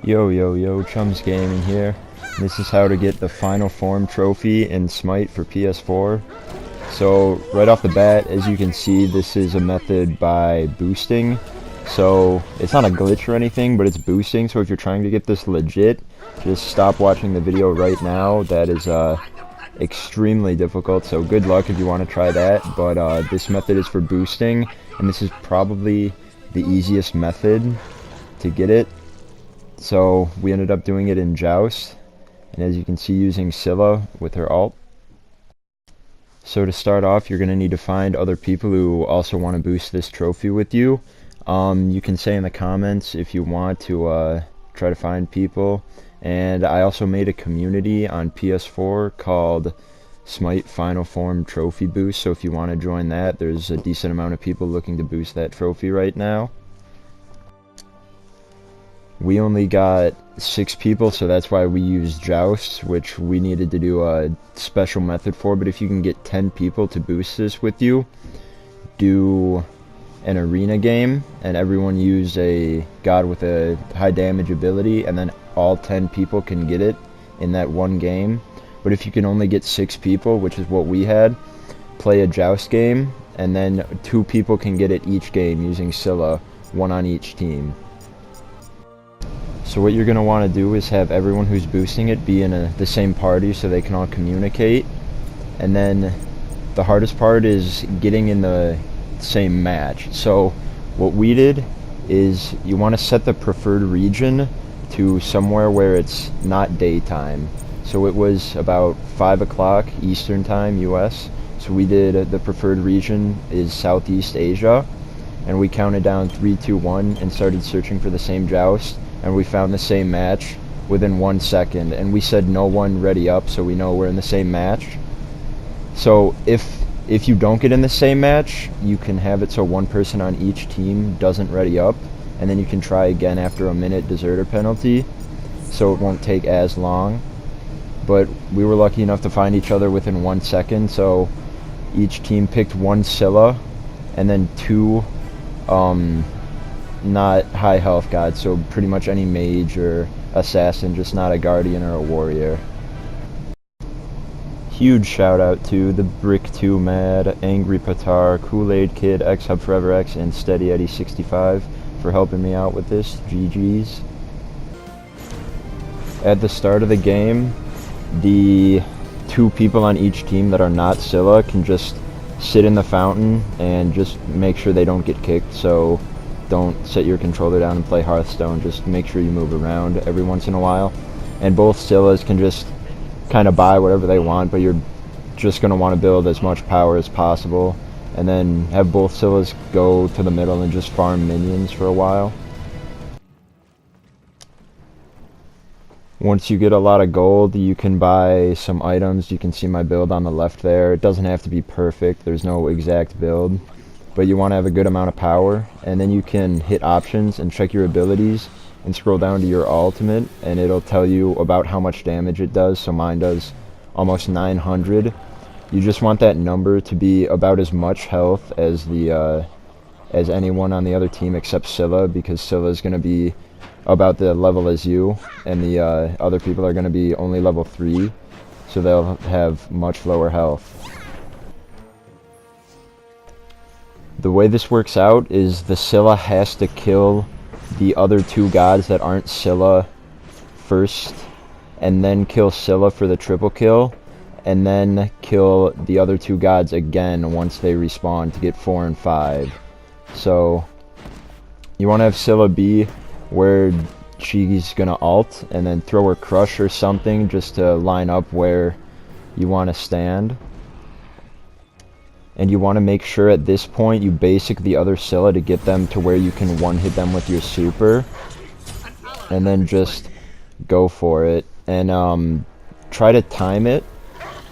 Yo, yo, yo, Chums Gaming here. This is how to get the Final Form trophy in Smite for PS4. So, right off the bat, as you can see, this is a method by boosting. So, it's not a glitch or anything, but it's boosting, so if you're trying to get this legit, just stop watching the video right now. That is, extremely difficult, so good luck if you want to try that, but, this method is for boosting, and this is probably the easiest method to get it. So we ended up doing it in Joust, and as you can see, using Scylla with her ult. So to start off, you're going to need to find other people who also want to boost this trophy with you. You can say in the comments if you want to try to find people. And I also made a community on PS4 called Smite Final Form Trophy Boost, so if you want to join that, there's a decent amount of people looking to boost that trophy right now. We only got 6 people, so that's why we used Joust, which we needed to do a special method for, but if you can get 10 people to boost this with you, do an arena game, and everyone use a god with a high damage ability, and then all 10 people can get it in that one game. But if you can only get 6 people, which is what we had, play a Joust game, and then 2 people can get it each game using Scylla, 1 on each team. So what you're going to want to do is have everyone who's boosting it be in the same party so they can all communicate. And then the hardest part is getting in the same match. So what we did is you want to set the preferred region to somewhere where it's not daytime. So it was about 5 o'clock Eastern Time, US. So we did the preferred region is Southeast Asia. And we counted down 3, 2, 1 and started searching for the same Joust. And we found the same match within 1 second, and we said no one ready up, so we know we're in the same match. So if you don't get in the same match, you can have it so one person on each team doesn't ready up, and then you can try again after a minute deserter penalty, so it won't take as long. But we were lucky enough to find each other within 1 second, so each team picked 1 Scylla, and then 2 not high health gods, so pretty much any mage or assassin, just not a guardian or a warrior. Huge shout out to the Brick2 Mad, Angry Patar, Kool-Aid Kid, X Hub Forever X, and Steady Eddie 65 for helping me out with this. GG's. At the start of the game, the 2 people on each team that are not Scylla can just sit in the fountain and just make sure they don't get kicked, so don't set your controller down and play Hearthstone, just make sure you move around every once in a while. And both Scyllas can just kind of buy whatever they want, but you're just going to want to build as much power as possible, and then have both Scyllas go to the middle and just farm minions for a while. Once you get a lot of gold, you can buy some items. You can see my build on the left there. It doesn't have to be perfect, there's no exact build, but you want to have a good amount of power, and then you can hit options and check your abilities and scroll down to your ultimate, and it'll tell you about how much damage it does. So mine does almost 900. You just want that number to be about as much health as the as anyone on the other team except Scylla, because Scylla is going to be about the level as you, and the other people are going to be only level 3, so they'll have much lower health. The way this works out is the Scylla has to kill the other 2 gods that aren't Scylla first, and then kill Scylla for the triple kill, and then kill the other 2 gods again once they respawn to get 4 and 5. So you want to have Scylla be where she's gonna ult, and then throw her crush or something just to line up where you want to stand. And you want to make sure at this point you basic the other Scylla to get them to where you can one-hit them with your super, and then just go for it. And try to time it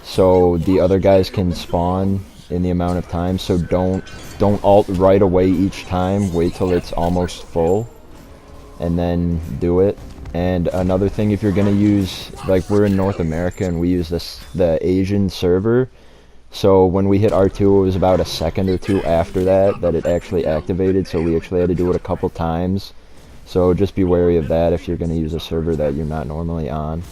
so the other guys can spawn in the amount of time. So don't ult right away each time. Wait till it's almost full, and then do it. And another thing, if you're gonna use, like, we're in North America and we use the Asian server. So when we hit R2, it was about a second or 2 after that it actually activated, so we actually had to do it a couple times. So just be wary of that if you're going to use a server that you're not normally on.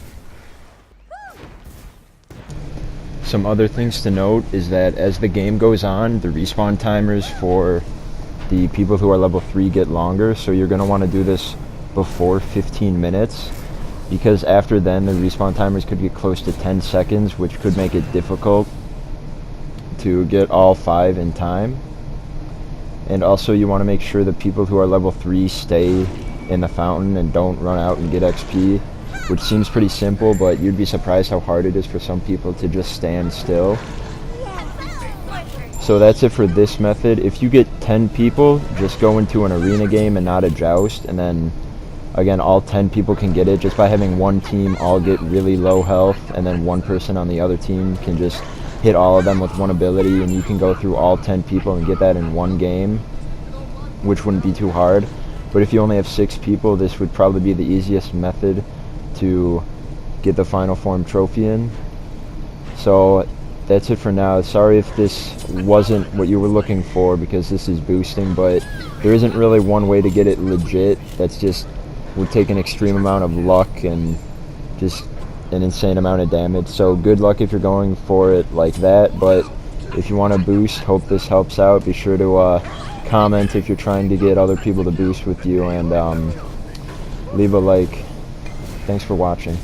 Some other things to note is that as the game goes on, the respawn timers for the people who are level 3 get longer, so you're going to want to do this before 15 minutes, because after then the respawn timers could get close to 10 seconds, which could make it difficult to get all 5 in time. And also you want to make sure that people who are level 3 stay in the fountain and don't run out and get XP, which seems pretty simple, but you'd be surprised how hard it is for some people to just stand still. So that's it for this method. If you get 10 people, just go into an arena game and not a joust, and then again all 10 people can get it just by having one team all get really low health, and then one person on the other team can just hit all of them with one ability, and you can go through all 10 people and get that in one game, which wouldn't be too hard. But if you only have 6 people, this would probably be the easiest method to get the final form trophy in. So that's it for now. Sorry if this wasn't what you were looking for, because this is boosting, but there isn't really one way to get it legit. That's just would take an extreme amount of luck and just an insane amount of damage. So good luck if you're going for it like that, but if you want to boost, hope this helps out. Be sure to comment if you're trying to get other people to boost with you, and leave a like. Thanks for watching.